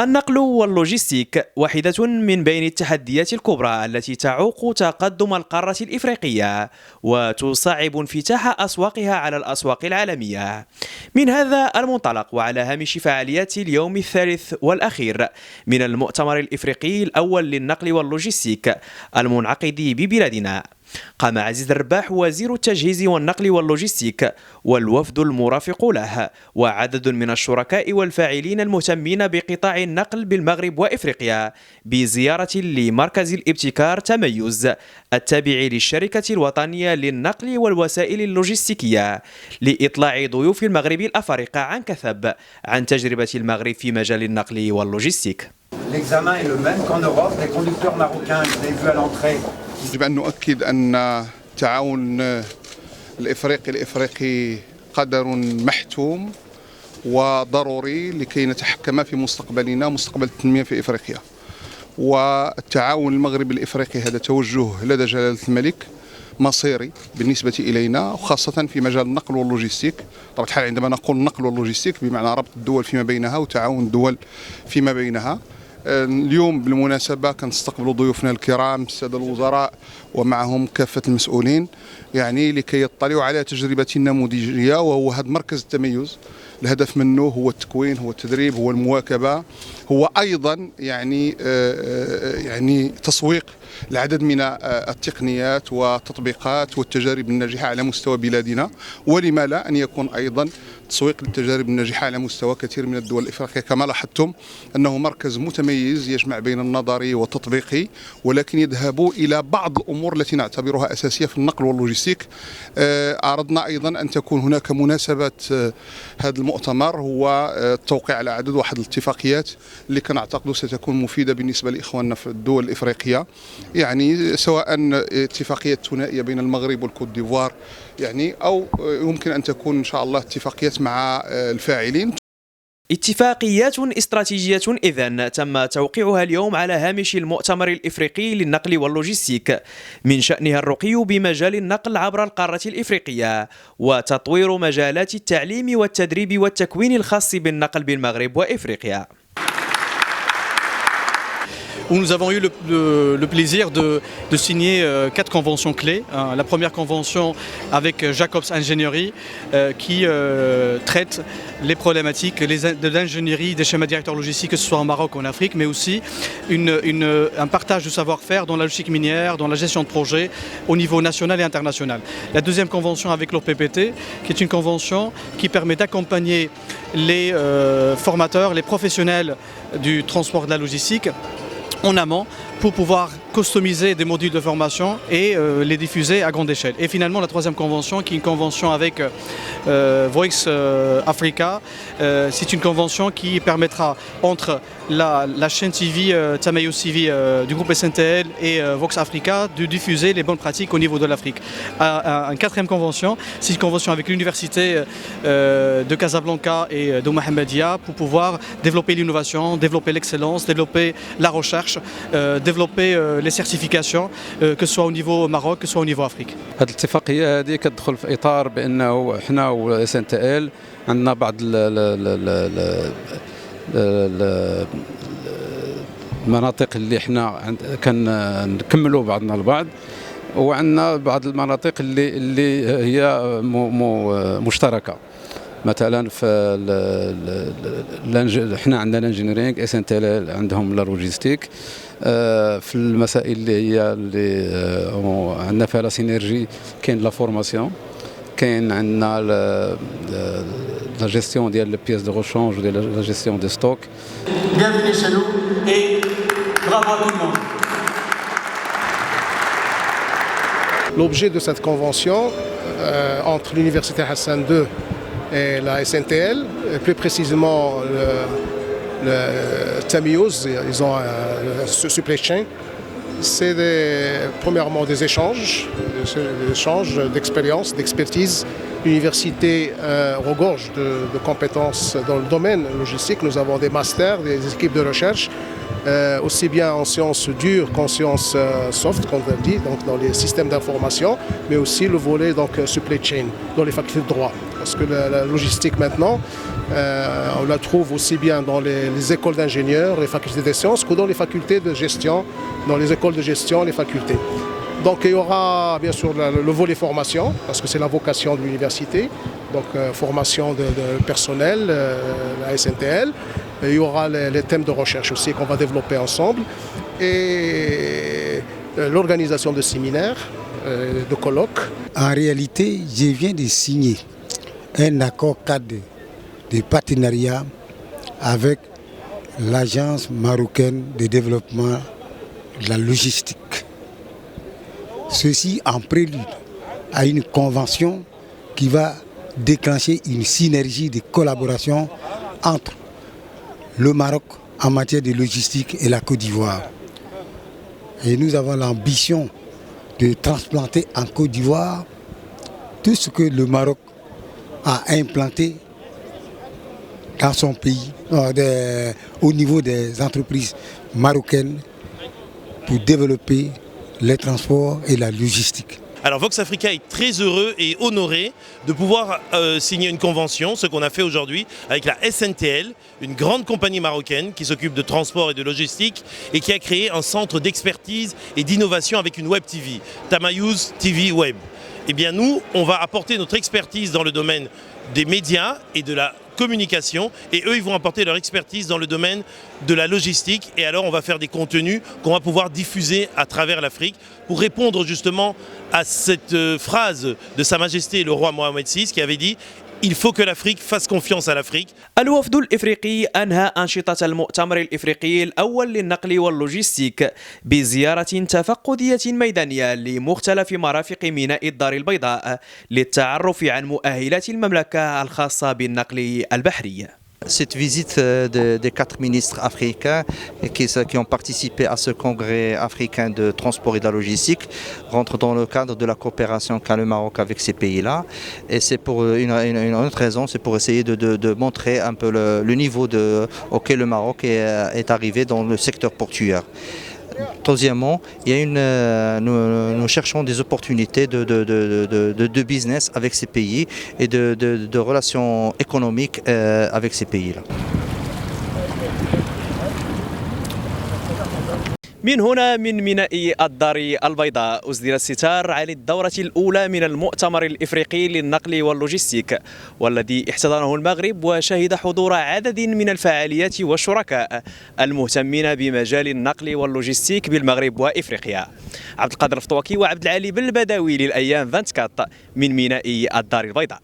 النقل واللوجستيك واحدة من بين التحديات الكبرى التي تعوق تقدم القارة الإفريقية وتصعب انفتاح أسواقها على الأسواق العالمية. من هذا المنطلق وعلى هامش فعاليات اليوم الثالث والأخير من المؤتمر الإفريقي الأول للنقل واللوجستيك المنعقد ببلادنا، قام عزيز الرباح وزير التجهيز والنقل واللوجستيك والوفد المرافق له وعدد من الشركاء والفاعلين المهتمين بقطاع النقل بالمغرب وإفريقيا بزيارة لمركز الابتكار تميز التابع للشركة الوطنية للنقل والوسائل اللوجستيكية لإطلاع ضيوف المغرب الأفارقة عن كثب عن تجربة المغرب في مجال النقل واللوجستيك. L'examen est le même qu'en Europe. Les conducteurs marocains, vous avez vu à l'entrée. يجب أن نؤكد أن التعاون الإفريقي قدر محتوم وضروري لكي نتحكم في مستقبلنا، مستقبل التنمية في إفريقيا. والتعاون المغربي الإفريقي هذا توجه لدى جلالة الملك مصيري بالنسبة إلينا، وخاصة في مجال النقل واللوجستيك. طبعا الحال عندما نقول النقل واللوجستيك بمعنى ربط الدول فيما بينها وتعاون الدول فيما بينها. اليوم بالمناسبة كنستقبلوا ضيوفنا الكرام السادة الوزراء ومعهم كافة المسؤولين لكي يطلعوا على تجربة نموذجية، وهو هذا مركز التميز. الهدف منه هو التكوين، هو التدريب، هو المواكبة، هو أيضا تسويق العدد من التقنيات والتطبيقات والتجارب الناجحة على مستوى بلادنا، ولما لا أن يكون أيضا تسويق للتجارب الناجحة على مستوى كثير من الدول الإفريقية. كما لاحظتم أنه مركز متميز يجمع بين النظري والتطبيقي، ولكن يذهب إلى بعض الأمور التي نعتبرها أساسية في النقل واللوجستيك. أردنا أيضا أن تكون هناك مناسبة هذا المؤتمر هو التوقيع على عدد واحد الاتفاقيات اللي كنعتقد ستكون مفيدة بالنسبة لإخواننا في الدول الإفريقية، سواء اتفاقية ثنائية بين المغرب والكوت ديفوار أو يمكن أن تكون إن شاء الله اتفاقيات مع الفاعلين. اتفاقيات استراتيجية إذن تم توقيعها اليوم على هامش المؤتمر الإفريقي للنقل واللوجستيك، من شأنها الرقي بمجال النقل عبر القارة الإفريقية وتطوير مجالات التعليم والتدريب والتكوين الخاص بالنقل بالمغرب وإفريقيا. Où nous avons eu le plaisir de signer 4 conventions clés. La première convention avec Jacobs Ingénierie qui traite les problématiques de l'ingénierie des schémas directeurs logistiques, que ce soit en Maroc ou en Afrique, mais aussi un partage de savoir-faire dans la logistique minière, dans la gestion de projets au niveau national et international. La deuxième convention avec l'OPPT, qui est une convention qui permet d'accompagner les formateurs, les professionnels du transport de la logistique en amont pour pouvoir customiser des modules de formation et les diffuser à grande échelle. Et finalement la troisième convention qui est une convention avec Voice Africa, c'est une convention qui permettra entre la chaîne TV Tamayus TV du groupe SNTL et Vox Africa de diffuser les bonnes pratiques au niveau de l'Afrique. Une quatrième convention, c'est une convention avec l'université de Casablanca et de Mohamedia pour pouvoir développer l'innovation, développer l'excellence, développer la recherche, développer les certifications, que ce soit au niveau Maroc, que ce soit au niveau Afrique. هذه الاتفاقية هذه كتدخل في إطار بأنه إحنا و SNTL عندنا بعض المناطق اللي إحنا كنكملوا بعضنا البعض، وعندنا بعض المناطق اللي هي مشتركة. مثلا في احنا عندنا الانجينيرينغ، SNTL عندهم اللوجيستيك. في المسائل اللي عندنا فيها لا سينيرجي كاين لا فورماسيون، كاين عندنا لا جيستيون ديال لي بيس دو ريشانج وديال لا جيستيون دي ستوك. Bienvenue chez nous et bravo à tout le monde. L'objet de cette convention entre l'Université Hassan II et la SNTL, plus précisément le Tamiyouz, ils ont un supply chain. C'est premièrement des échanges d'expérience, d'expertise L'université regorge de compétences dans le domaine logistique. Nous avons des masters, des équipes de recherche, aussi bien en sciences dures qu'en sciences soft, comme on dit, donc dans les systèmes d'information, mais aussi le volet donc, supply chain, dans les facultés de droit. Parce que la logistique maintenant, on la trouve aussi bien dans les écoles d'ingénieurs, les facultés des sciences, que dans les facultés de gestion, dans les écoles de gestion, les facultés. Donc il y aura bien sûr le volet formation, parce que c'est la vocation de l'université, donc formation de personnel, la SNTL. Il y aura les thèmes de recherche aussi qu'on va développer ensemble et l'organisation de séminaires, de colloques. En réalité, je viens de signer un accord cadre de partenariat avec l'Agence marocaine de développement de la logistique. Ceci en prélude à une convention qui va déclencher une synergie de collaboration entre le Maroc en matière de logistique et la Côte d'Ivoire. Et nous avons l'ambition de transplanter en Côte d'Ivoire tout ce que le Maroc a implanté dans son pays, au niveau des entreprises marocaines pour développer les transports et la logistique. Alors Vox Africa est très heureux et honoré de pouvoir signer une convention, ce qu'on a fait aujourd'hui avec la SNTL, une grande compagnie marocaine qui s'occupe de transport et de logistique et qui a créé un centre d'expertise et d'innovation avec une web TV, Tamayouz TV Web. Eh bien nous, on va apporter notre expertise dans le domaine des médias et de la communication et eux ils vont apporter leur expertise dans le domaine de la logistique et alors on va faire des contenus qu'on va pouvoir diffuser à travers l'Afrique pour répondre justement à cette phrase de Sa Majesté le roi Mohamed VI qui avait dit il faut que l'Afrique fasse confiance à l'Afrique. الوفد الإفريقي أنهى أنشطة المؤتمر الإفريقي الأول للنقل واللوجستيك بزيارة تفقدية ميدانية لمختلف مرافق ميناء الدار البيضاء للتعرف عن مؤهلات المملكة الخاصة بالنقل البحري. Cette visite des 4 ministres africains qui ont participé à ce congrès africain de transport et de la logistique rentre dans le cadre de la coopération qu'a le Maroc avec ces pays-là. Et c'est pour une autre raison, c'est pour essayer de montrer un peu le niveau auquel le Maroc est arrivé dans le secteur portuaire. Troisièmement, nous cherchons des opportunités de business avec ces pays et de relations économiques avec ces pays-là. من هنا من ميناء الدار البيضاء أسدل الستار عن الدورة الأولى من المؤتمر الإفريقي للنقل واللوجستيك والذي احتضنه المغرب وشهد حضور عدد من الفعاليات والشركاء المهتمين بمجال النقل واللوجستيك بالمغرب وإفريقيا. عبد القادر الفطوكي وعبد العالي بالبداوي للأيام 24 من ميناء الدار البيضاء.